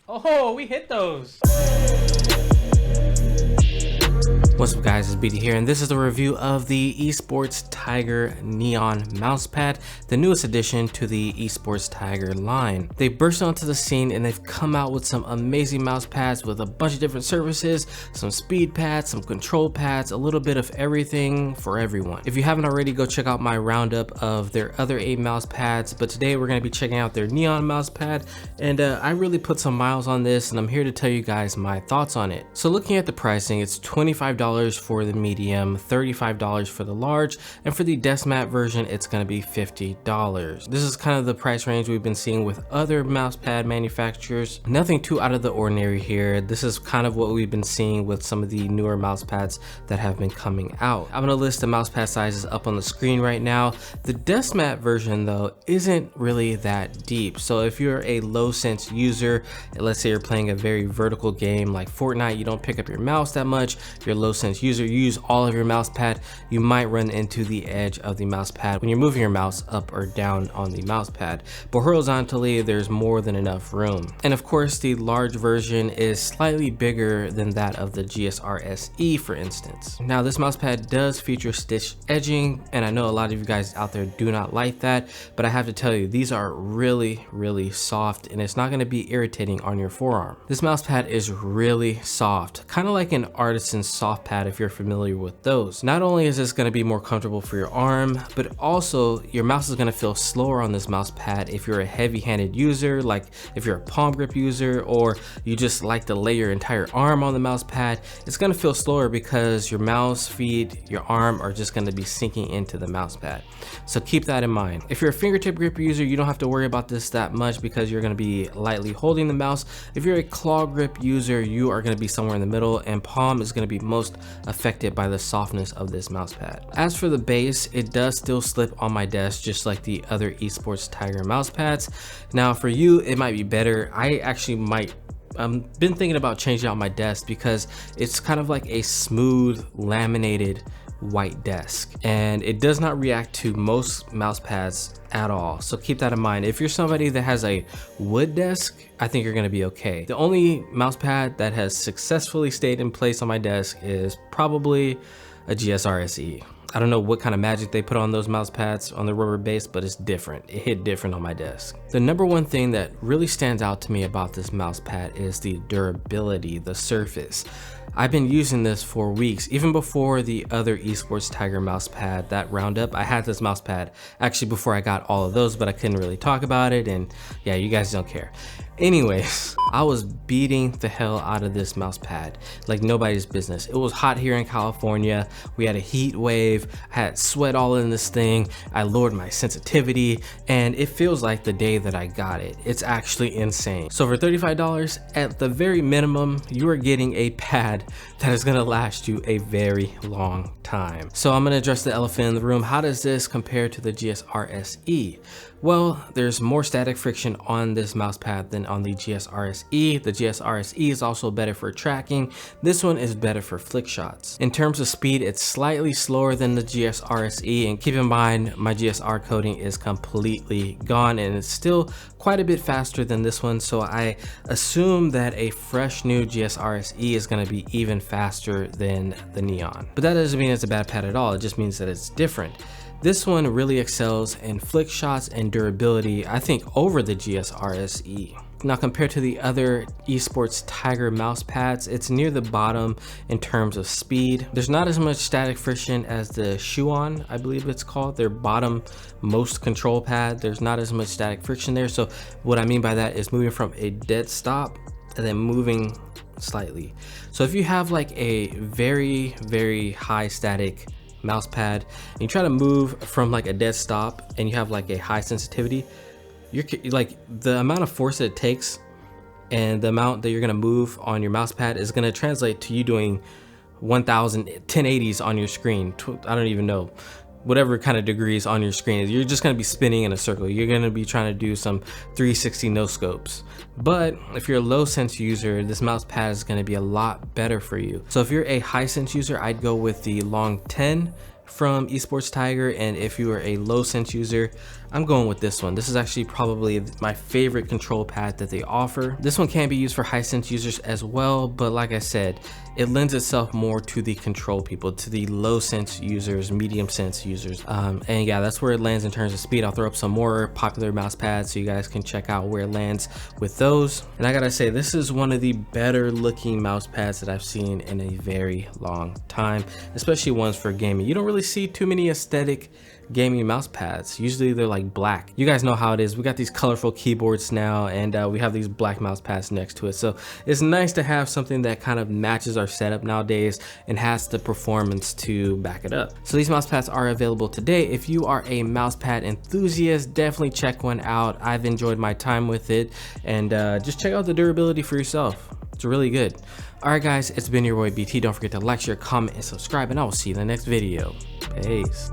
Oh, we hit those. What's up guys, it's BD here, and this is a review of the Esports Tiger Neon mousepad, the newest addition to the Esports Tiger line. They've burst onto the scene and they've come out with some amazing mousepads with a bunch of different services, some speed pads, some control pads, a little bit of everything for everyone. If you haven't already, go check out my roundup of their other 8 mousepads, but today we're going to be checking out their Neon mousepad, and I really put some miles on this and I'm here to tell you guys my thoughts on it. So looking at the pricing, it's $25 for the medium, $35 for the large, and for the desk mat version it's going to be $50. This is kind of the price range we've been seeing with other mousepad manufacturers. Nothing too out of the ordinary here. This is kind of what we've been seeing with some of the newer mousepads that have been coming out. I'm going to list the mousepad sizes up on the screen right now. The desk mat version though isn't really that deep, so if you're a low sense user, let's say you're playing a very vertical game like Fortnite, you don't pick up your mouse that much, you're a low sense user, you use all of your mouse pad, you might run into the edge of the mouse pad when you're moving your mouse up or down on the mouse pad, but horizontally there's more than enough room. And of course the large version is slightly bigger than that of the GSR SE, for instance. Now this mouse pad does feature stitch edging, and I know a lot of you guys out there do not like that, but I have to tell you, these are really soft and it's not going to be irritating on your forearm. This mouse pad is really soft, kind of like an artisan soft pad if you're familiar with those. Not only is this going to be more comfortable for your arm, but also your mouse is going to feel slower on this mouse pad if you're a heavy-handed user, like if you're a palm grip user, or you just like to lay your entire arm on the mouse pad. It's going to feel slower because your mouse feet, your arm are just going to be sinking into the mouse pad. So keep that in mind. If you're a fingertip grip user, you don't have to worry about this that much because you're going to be lightly holding the mouse. If you're a claw grip user, you are going to be somewhere in the middle, and palm is going to be most affected by the softness of this mouse pad. As for the base, it does still slip on my desk just like the other Esports Tiger mouse pads. Now for you, it might be better. I actually might been thinking about changing out my desk because it's kind of like a smooth laminated white desk, and it does not react to most mouse pads at all, so keep that in mind. If you're somebody that has a wood desk, I think you're going to be okay. The only mouse pad that has successfully stayed in place on my desk is probably a GSR SE. I don't know what kind of magic they put on those mouse pads on the rubber base, but it's different. It hit different on my desk. The number one thing that really stands out to me about this mouse pad is the durability, the surface. I've been using this for weeks, even before the other Esports Tiger mouse pad, that roundup. I had this mouse pad actually before I got all of those, but I couldn't really talk about it, and yeah, you guys don't care. Anyways, I was beating the hell out of this mouse pad like nobody's business. It was hot here in California. We had a heat wave. I had sweat all in this thing. I lowered my sensitivity, and it feels like the day that I got it. It's actually insane. So for $35, at the very minimum, you are getting a pad that is gonna last you a very long time. So I'm gonna address the elephant in the room. How does this compare to the GSR SE? Well, there's more static friction on this mouse pad than on the GSR SE. The GSR SE is also better for tracking. This one is better for flick shots. In terms of speed, it's slightly slower than the GSR SE, and keep in mind my GSR coding is completely gone and it's still quite a bit faster than this one, so I assume that a fresh new GSR SE is going to be even faster than the Neon. But that doesn't mean it's a bad pad at all, it just means that it's different. This one really excels in flick shots and durability, I think, over the GSR SE. Now compared to the other Esports Tiger mouse pads, it's near the bottom in terms of speed. There's not as much static friction as the Shuon, I believe it's called, their bottom most control pad. There's not as much static friction there. So what I mean by that is moving from a dead stop and then moving slightly. So if you have like a very high static mouse pad and you try to move from like a dead stop and you have like a high sensitivity, you're like, the amount of force that it takes and the amount that you're going to move on your mouse pad is going to translate to you doing 1080s on your screen. I don't even know, whatever kind of degrees on your screen. You're just going to be spinning in a circle. You're going to be trying to do some 360 no scopes. But if you're a low sense user, this mouse pad is going to be a lot better for you. So if you're a high sense user, I'd go with the long 10 from Esports Tiger, and if you are a low sense user, I'm going with this one. This is actually probably my favorite control pad that they offer. This one can be used for high sense users as well, but like I said, it lends itself more to the control people, to the low sense users, medium sense users. And yeah, that's where it lands in terms of speed. I'll throw up some more popular mouse pads so you guys can check out where it lands with those. And I gotta say, this is one of the better looking mouse pads that I've seen in a very long time, especially ones for gaming. You don't really see too many aesthetic gaming mouse pads. Usually they're like black. You guys know how it is. We got these colorful keyboards now, and we have these black mouse pads next to it. So it's nice to have something that kind of matches our setup nowadays and has the performance to back it up. So these mouse pads are available today. If you are a mouse pad enthusiast, definitely check one out. I've enjoyed my time with it, and just check out the durability for yourself. It's really good. All right, guys, it's been your boy BT. Don't forget to like, share, comment, and subscribe, and I will see you in the next video. Peace.